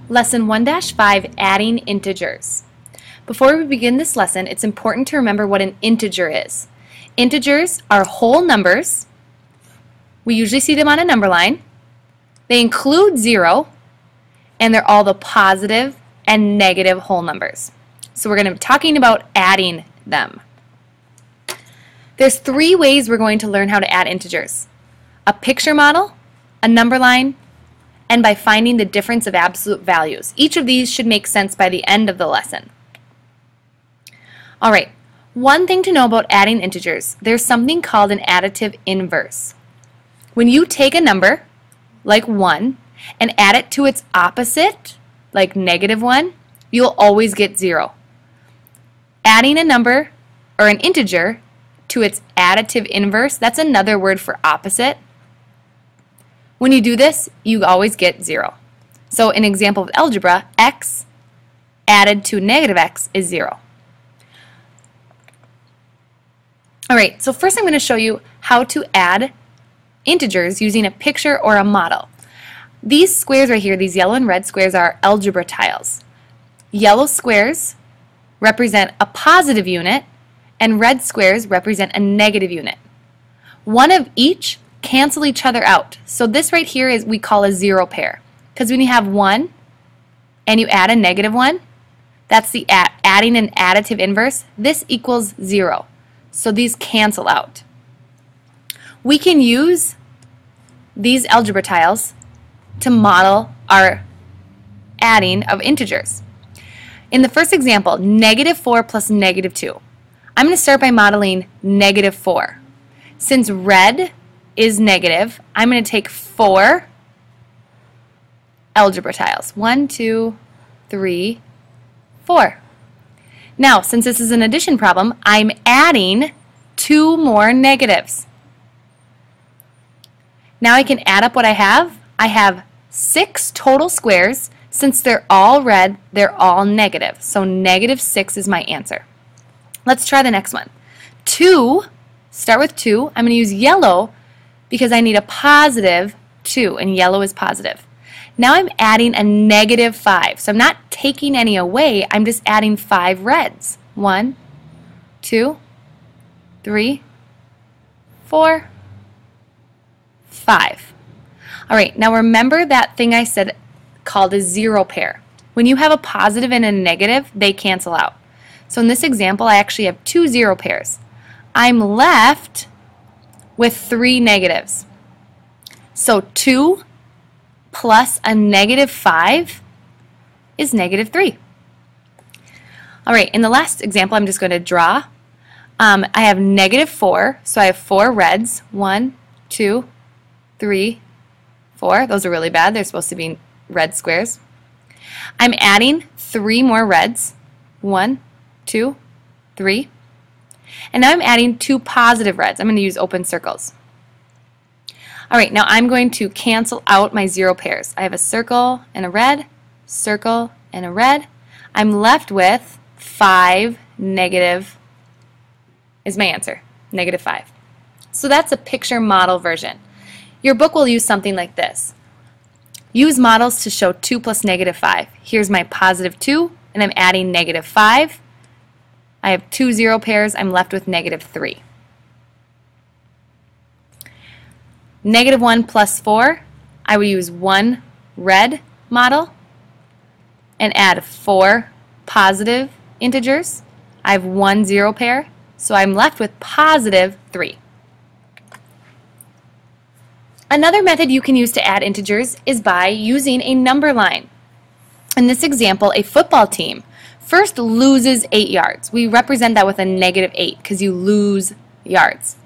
Lesson 1-5, Adding Integers. Before we begin this lesson, it's important to remember what an integer is. Integers are whole numbers. We usually see them on a number line. They include 0, and they're all the positive and negative whole numbers. So we're going to be talking about adding them. There's 3 ways we're going to learn how to add integers: a picture model, a number line, and by finding the difference of absolute values. Each of these should make sense by the end of the lesson. Alright, one thing to know about adding integers, there's something called an additive inverse. When you take a number, like 1, and add it to its opposite, like -1, you'll always get 0. Adding a number, or an integer, to its additive inverse, that's another word for opposite. When you do this, you always get 0. So an example of algebra, x added to -x is 0. Alright, so first I'm going to show you how to add integers using a picture or a model. These squares right here, these yellow and red squares, are algebra tiles. Yellow squares represent a positive unit, and red squares represent a negative unit. One of each cancel each other out. So this right here is we call a zero pair. Because when you have 1 and you add a -1, that's the adding an additive inverse. This equals 0. So these cancel out. We can use these algebra tiles to model our adding of integers. In the first example, -4 plus -2. I'm going to start by modeling -4. Since red is negative, I'm going to take 4 algebra tiles. 1, 2, 3, 4. Now, since this is an addition problem, I'm adding 2 more negatives. Now I can add up what I have. I have 6 total squares. Since they're all red, they're all negative. So -6 is my answer. Let's try the next one. 2, start with 2. I'm going to use yellow because I need a positive 2, and yellow is positive. Now I'm adding a -5. So I'm not taking any away, I'm just adding 5 reds. 1, 2, 3, 4, 5. Alright, now remember that thing I said called a zero pair. When you have a positive and a negative, they cancel out. So in this example, I actually have 2 zero pairs. I'm left with 3 negatives. So 2 plus a -5 is -3. Alright, in the last example, I'm just going to draw. I have -4, so I have 4 reds. 1, 2, 3, 4. Those are really bad. They're supposed to be red squares. I'm adding 3 more reds. 1, 2, 3. And now I'm adding 2 positive reds. I'm going to use open circles. Alright, now I'm going to cancel out my zero pairs. I have a circle and a red, circle and a red. I'm left with 5 negative is my answer, -5. So that's a picture model version. Your book will use something like this. Use models to show 2 plus -5. Here's my +2, and I'm adding -5. I have 2 zero pairs. I'm left with -3. -1 plus 4, I would use 1 red model and add 4 positive integers. I have 1 zero pair, so I'm left with +3. Another method you can use to add integers is by using a number line. In this example, a football team first loses 8 yards. We represent that with a -8 because you lose yards.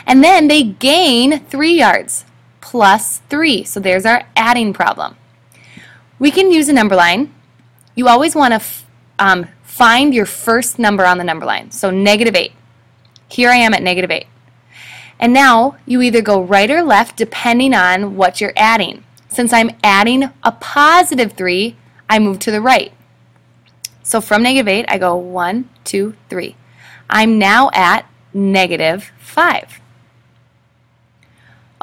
And then they gain 3 yards plus 3. So there's our adding problem. We can use a number line. You always want to find your first number on the number line. So -8. Here I am at -8. And now you either go right or left depending on what you're adding. Since I'm adding a +3, I move to the right. So from -8, I go 1, 2, 3. I'm now at -5.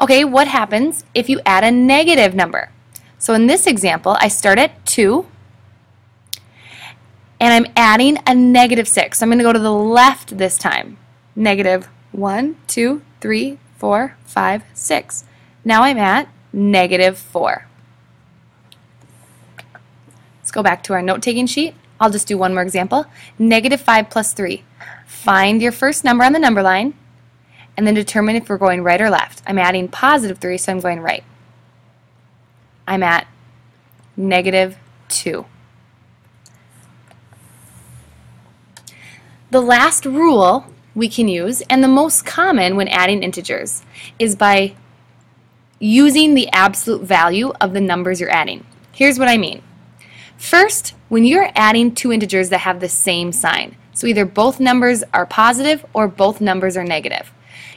Okay, what happens if you add a negative number? So in this example, I start at 2, and I'm adding a negative 6. So I'm going to go to the left this time. Negative 1, 2, 3, 4, 5, 6. Now I'm at negative 4. Let's go back to our note-taking sheet. I'll just do one more example. Negative 5 plus 3. Find your first number on the number line, and then determine if we're going right or left. I'm adding positive 3, so I'm going right. I'm at negative 2. The last rule we can use, and the most common when adding integers, is by using the absolute value of the numbers you're adding. Here's what I mean. First, when you're adding two integers that have the same sign, so either both numbers are positive or both numbers are negative,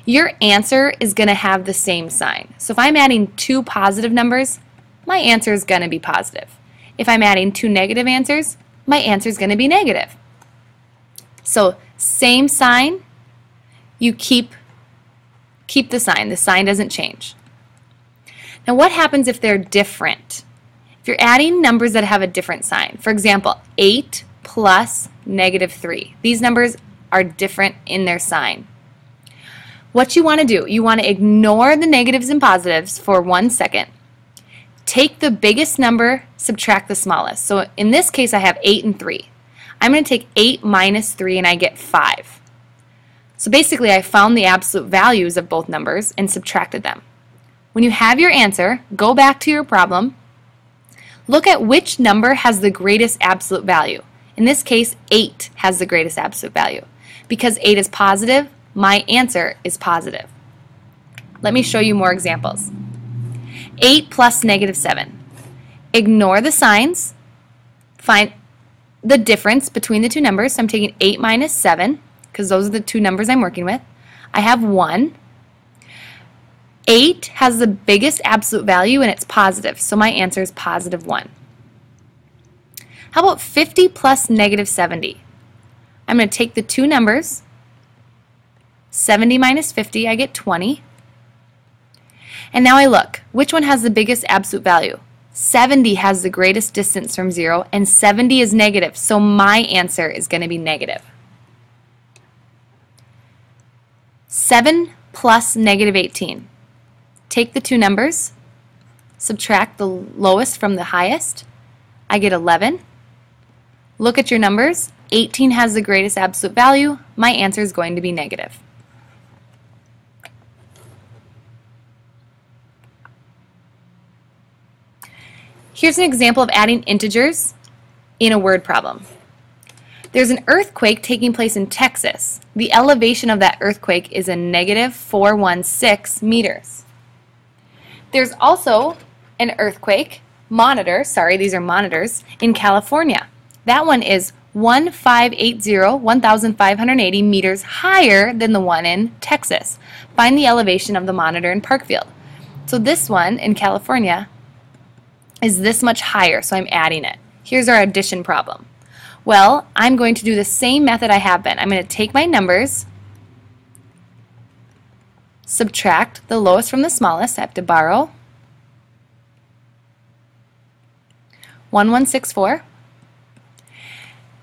your answer is going to have the same sign. So if I'm adding two positive numbers, my answer is going to be positive. If I'm adding two negative answers, my answer is going to be negative. So same sign, you keep the sign. The sign doesn't change. Now what happens if they're different? If you're adding numbers that have a different sign, for example, 8 plus negative 3. These numbers are different in their sign. What you want to do, you want to ignore the negatives and positives for 1 second. Take the biggest number, subtract the smallest. So in this case, I have 8 and 3. I'm going to take 8 minus 3 and I get 5. So basically, I found the absolute values of both numbers and subtracted them. When you have your answer, go back to your problem. Look at which number has the greatest absolute value. In this case, 8 has the greatest absolute value. Because 8 is positive, my answer is positive. Let me show you more examples. 8 plus negative 7. Ignore the signs. Find the difference between the two numbers. So I'm taking 8 minus 7, because those are the two numbers I'm working with. I have 1. 8 has the biggest absolute value and it's positive, so my answer is positive 1. How about 50 plus negative 70? I'm going to take the two numbers, 70 minus 50, I get 20. And now I look, which one has the biggest absolute value? 70 has the greatest distance from 0, and 70 is negative, so my answer is going to be negative. 7 plus negative 18. Take the two numbers, subtract the lowest from the highest. I get 11. Look at your numbers. 18 has the greatest absolute value. My answer is going to be negative. Here's an example of adding integers in a word problem. There's an earthquake taking place in Texas. The elevation of that earthquake is a negative 416 meters. There's also an earthquake monitor, these are monitors, in California. That one is 1580 meters higher than the one in Texas. Find the elevation of the monitor in Parkfield. So this one in California is this much higher, so I'm adding it. Here's our addition problem. Well, I'm going to do the same method I have been. I'm going to take my numbers, subtract the lowest from the smallest. I have to borrow 1164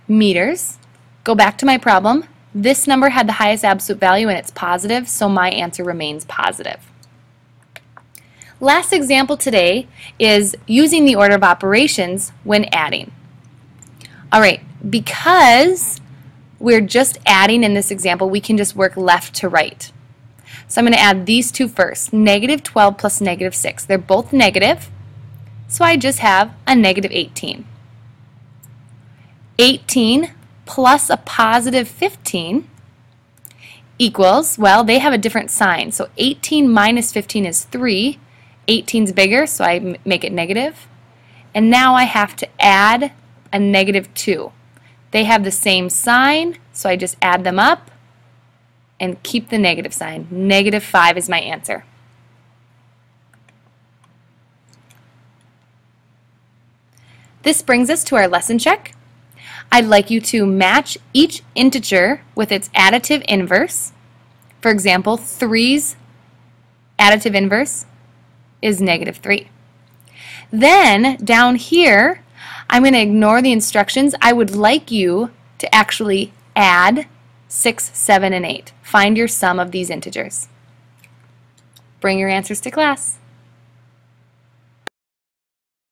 meters. Go back to my problem. This number had the highest absolute value and it's positive, so my answer remains positive. Last example today is using the order of operations when adding. Alright, because we're just adding in this example, we can just work left to right. So I'm going to add these two first, negative 12 plus negative 6. They're both negative, so I just have a negative 18. 18 plus a positive 15 equals, well, they have a different sign. So 18 minus 15 is 3. 18 is bigger, so I make it negative. And now I have to add a negative 2. They have the same sign, so I just add them up and keep the negative sign. Negative 5 is my answer. This brings us to our lesson check. I'd like you to match each integer with its additive inverse. For example, 3's additive inverse is negative 3. Then down here, I'm going to ignore the instructions. I would like you to actually add 6, 7, and 8. Find your sum of these integers. Bring your answers to class.